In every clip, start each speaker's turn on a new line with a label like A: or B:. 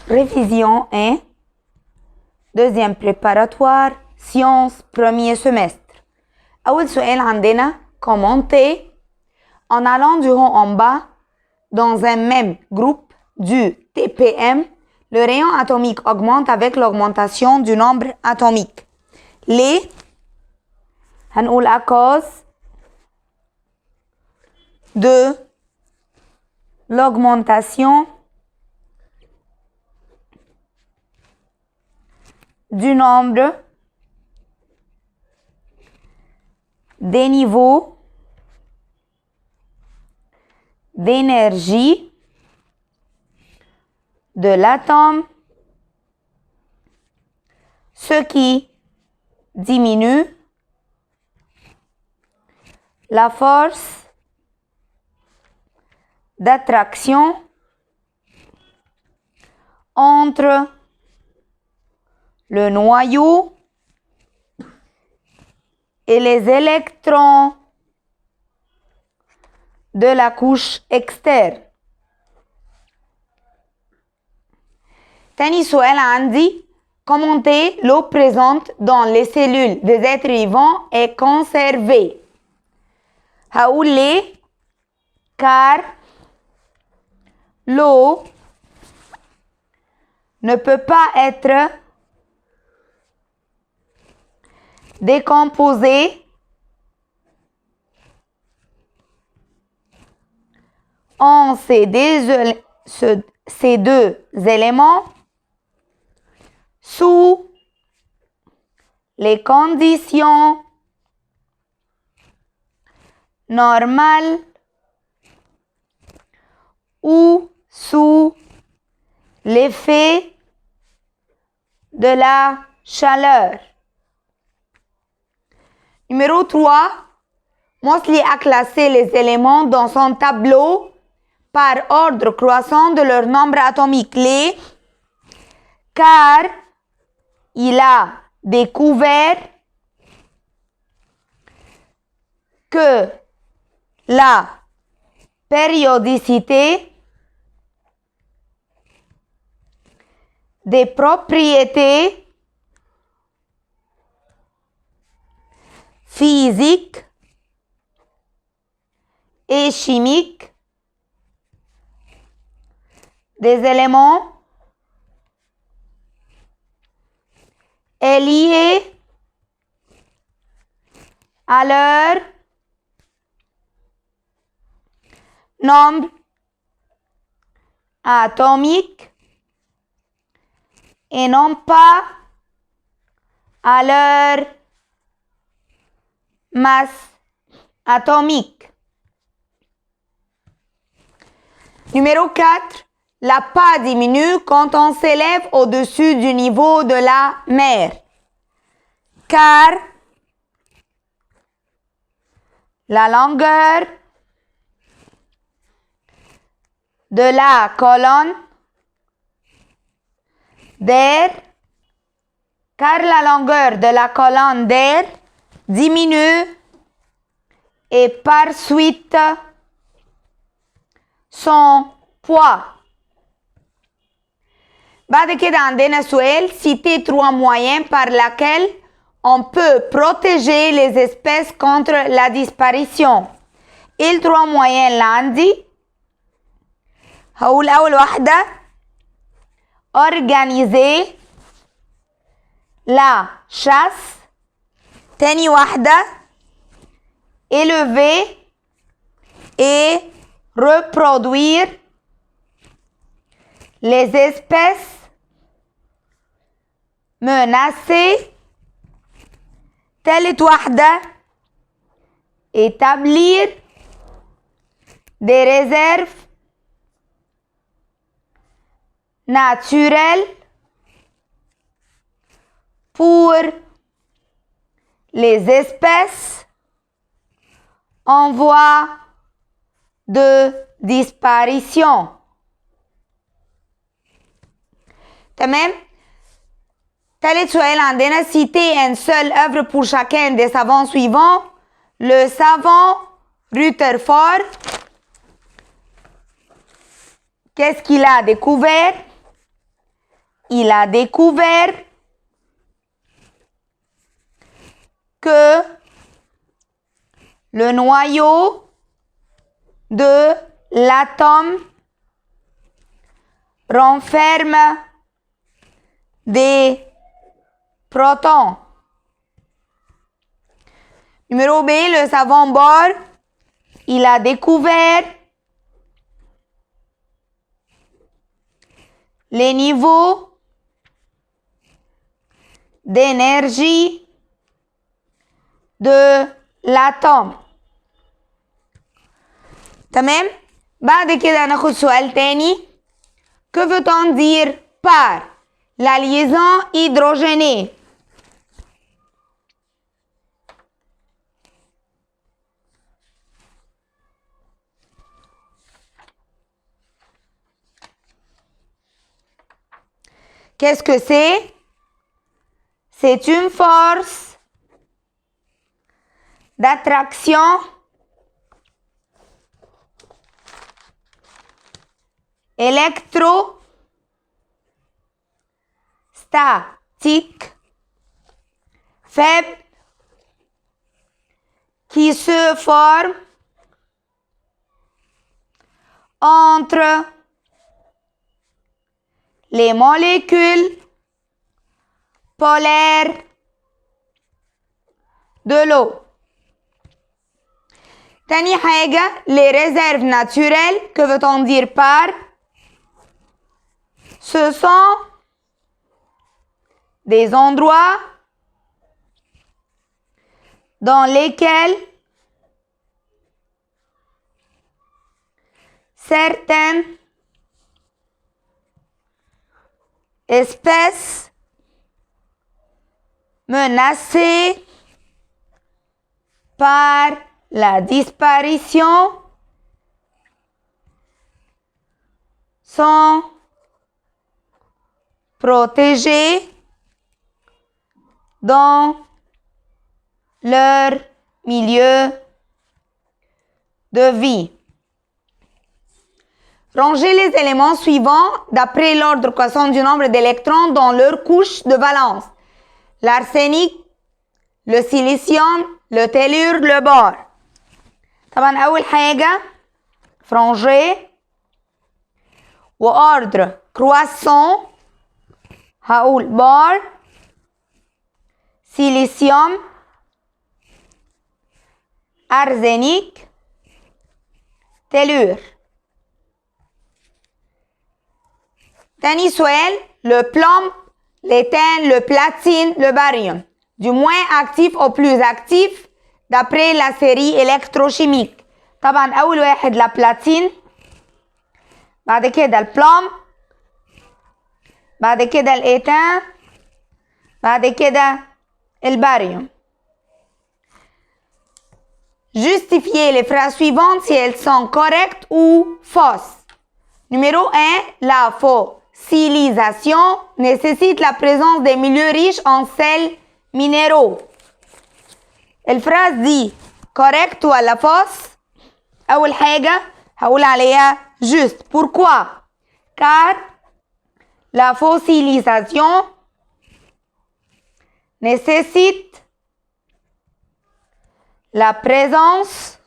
A: révision 1, deuxième préparatoire, sciences, premier semestre. أول سؤال عندنا commenter en allant du haut en bas dans un même groupe du TPM, le rayon atomique augmente avec l'augmentation du nombre atomique. ليه؟ هنقول à cause de l'augmentation du nombre des niveaux d'énergie de l'atome, ce qui diminue la force d'attraction entre le noyau et les électrons de la couche externe. تاني سؤال عندي commenter l'eau présente dans les cellules des êtres vivants est conservée. هقول ليه؟ car l'eau ne peut pas être décomposée en ces deux éléments sous les conditions normales ou sous l'effet de la chaleur. Numéro 3, Mosley a classé les éléments dans son tableau par ordre croissant de leur nombre atomique. Car il a découvert que la périodicité des propriétés physiques et chimiques des éléments est liée à leur nombre atomique et non pas à leur masse atomique. Numéro 4, la pas diminue quand on s'élève au-dessus du niveau de la mer. Car la longueur de la colonne d'air, diminue et par suite son poids. بعد كده عندنا سؤال citer 3 moyens par lesquels on peut protéger les espèces contre la disparition. ايه 3 moyens اللي عندي؟ هقول أول واحدة organiser la chasse. تاني واحدة élever et reproduire les espèces menacées. تالت واحدة établir des réserves naturelles pour les espèces en voie de disparition. تمام؟ ثالث سؤال عندنا citer une seule œuvre pour chacun des savants suivants. Le savant Rutherford, qu'est-ce qu'il a découvert? il a découvert que le noyau de l'atome renferme des protons. Numéro B, le savant Bohr, il a découvert les niveaux d'énergie de l'atome. تمام؟ بعد كده هناخد سؤال تاني. Que veut-on dire par la liaison hydrogénée? Qu'est-ce que c'est? C'est une force d'attraction électrostatique faible qui se forme entre les molécules polaires de l'eau. تاني حاجة les réserves naturelles. Que veut-on dire par? Ce sont des endroits dans lesquels certaines espèces menacées par la disparition sont protégées dans leur milieu de vie. Rangez les éléments suivants d'après l'ordre croissant du nombre d'électrons dans leur couche de valence. L'arsenic, le silicium, le tellure, le bore. طبعا أول حاجة ranger وordre croissant هقول بار silicium arsenic tellure. تاني سؤال le plomb, l'éthène, le platine, le barium. Du moins actif au plus actif d'après la série électrochimique. طبعا أول واحد la platine بعد كده البلوم بعد كده الإيثان بعد كده الباريوم. Justifiez les phrases suivantes si elles sont correctes ou fausses. Numéro 1, la fossilisation nécessite la présence des milieux riches en sels minéraux. الفراز دي correct ولا false؟ أول حاجة هقول عليها juste. Pourquoi? Car la fossilisation nécessite la présence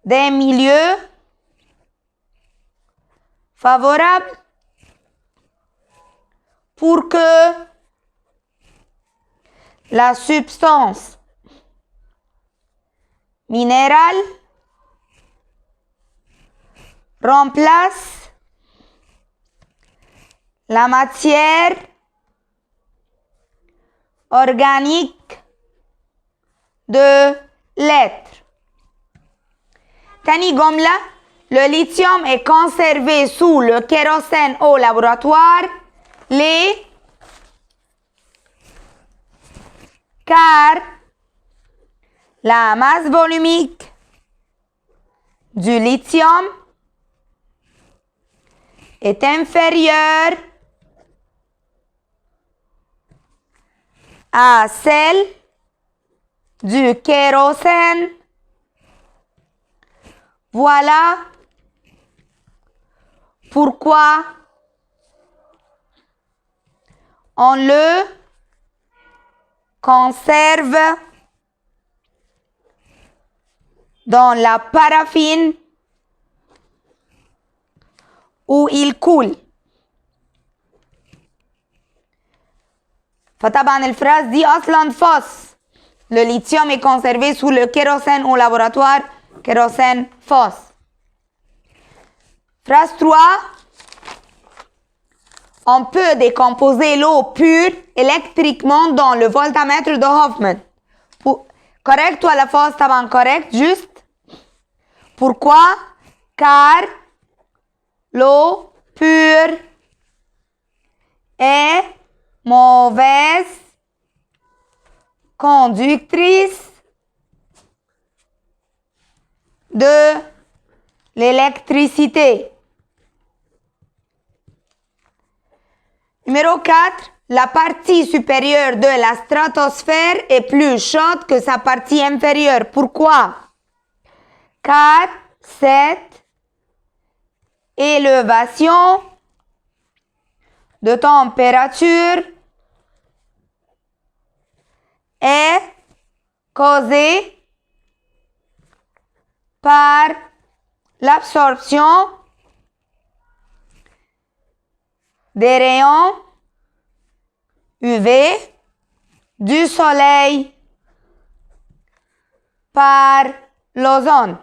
A: des milieux favorables pour que la substance minérale remplace la matière organique de l'être. تاني جملة le lithium est conservé sous le kérosène au laboratoire car la masse volumique du lithium est inférieure à celle du kérosène. Voilà pourquoi On le conserve dans la paraffine où il coule. فطبعا الفراز دي أصلا فاس. Le lithium est conservé sous le kérosène au laboratoire. Kérosène fos. Phrase 3. On peut décomposer l'eau pure électriquement dans le voltamètre de Hoffman. Correct ولا فاس؟ طبعا correct. Juste. Pourquoi? Car l'eau pure est mauvaise conductrice de l'électricité. Numéro 4. La partie supérieure de la stratosphère est plus chaude que sa partie inférieure. Pourquoi? Car cette élévation de température est causée par l'absorption des rayons UV du soleil par l'ozone.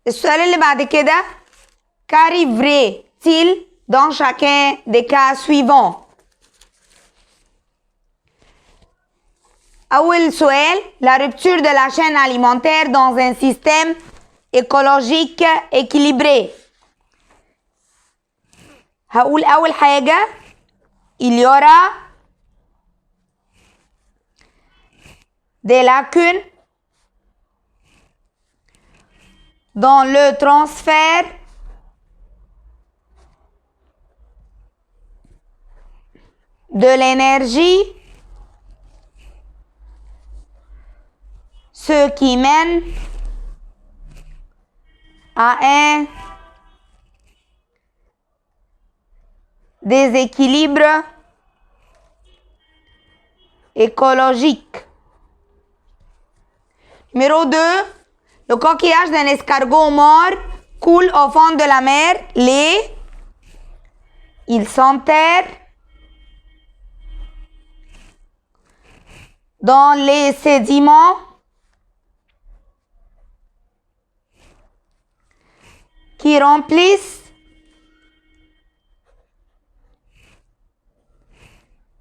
A: السؤال اللي بعد كده qu'arriverait-il dans chacun des cas suivants? أول سؤال la rupture de la chaîne alimentaire dans un système écologique équilibré. هقول أول حاجة il y aura des lacunes dans le transfert de l'énergie, ce qui mène à un déséquilibre écologique. Numéro 2. Le coquillage d'un escargot mort coule au fond de la mer. Il s'enterre dans les sédiments qui remplissent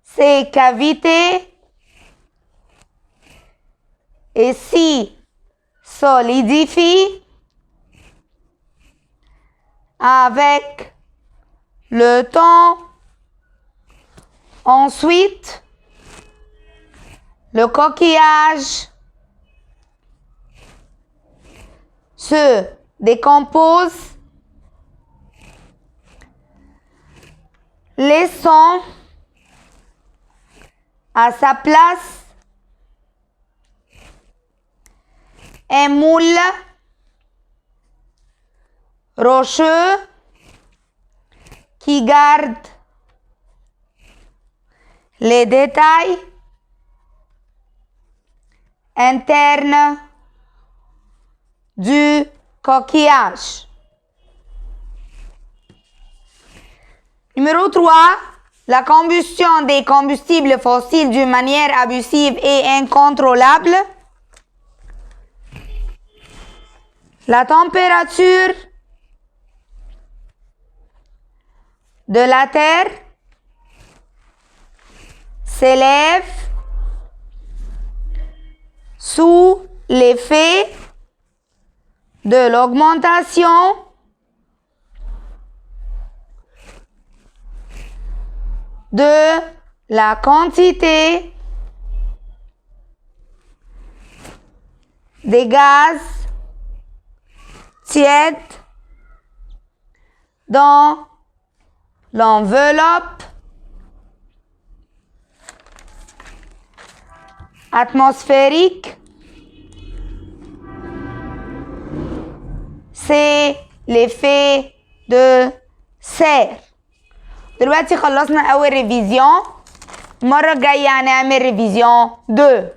A: ces cavités et s'y solidifient avec le temps. Ensuite, le coquillage se décompose, laissant à sa place un moule rocheux qui garde les détails internes du coquillage. Numéro 3. La combustion des combustibles fossiles d'une manière abusive et incontrôlable. La température de la Terre s'élève sous l'effet de l'augmentation de la quantité des gaz tièdes dans l'enveloppe atmosphérique. C'est l'effet de serre. دلوقتي خلصنا أول ريفيزيون. المرة الجاية هنعمل ريفيزيون 2.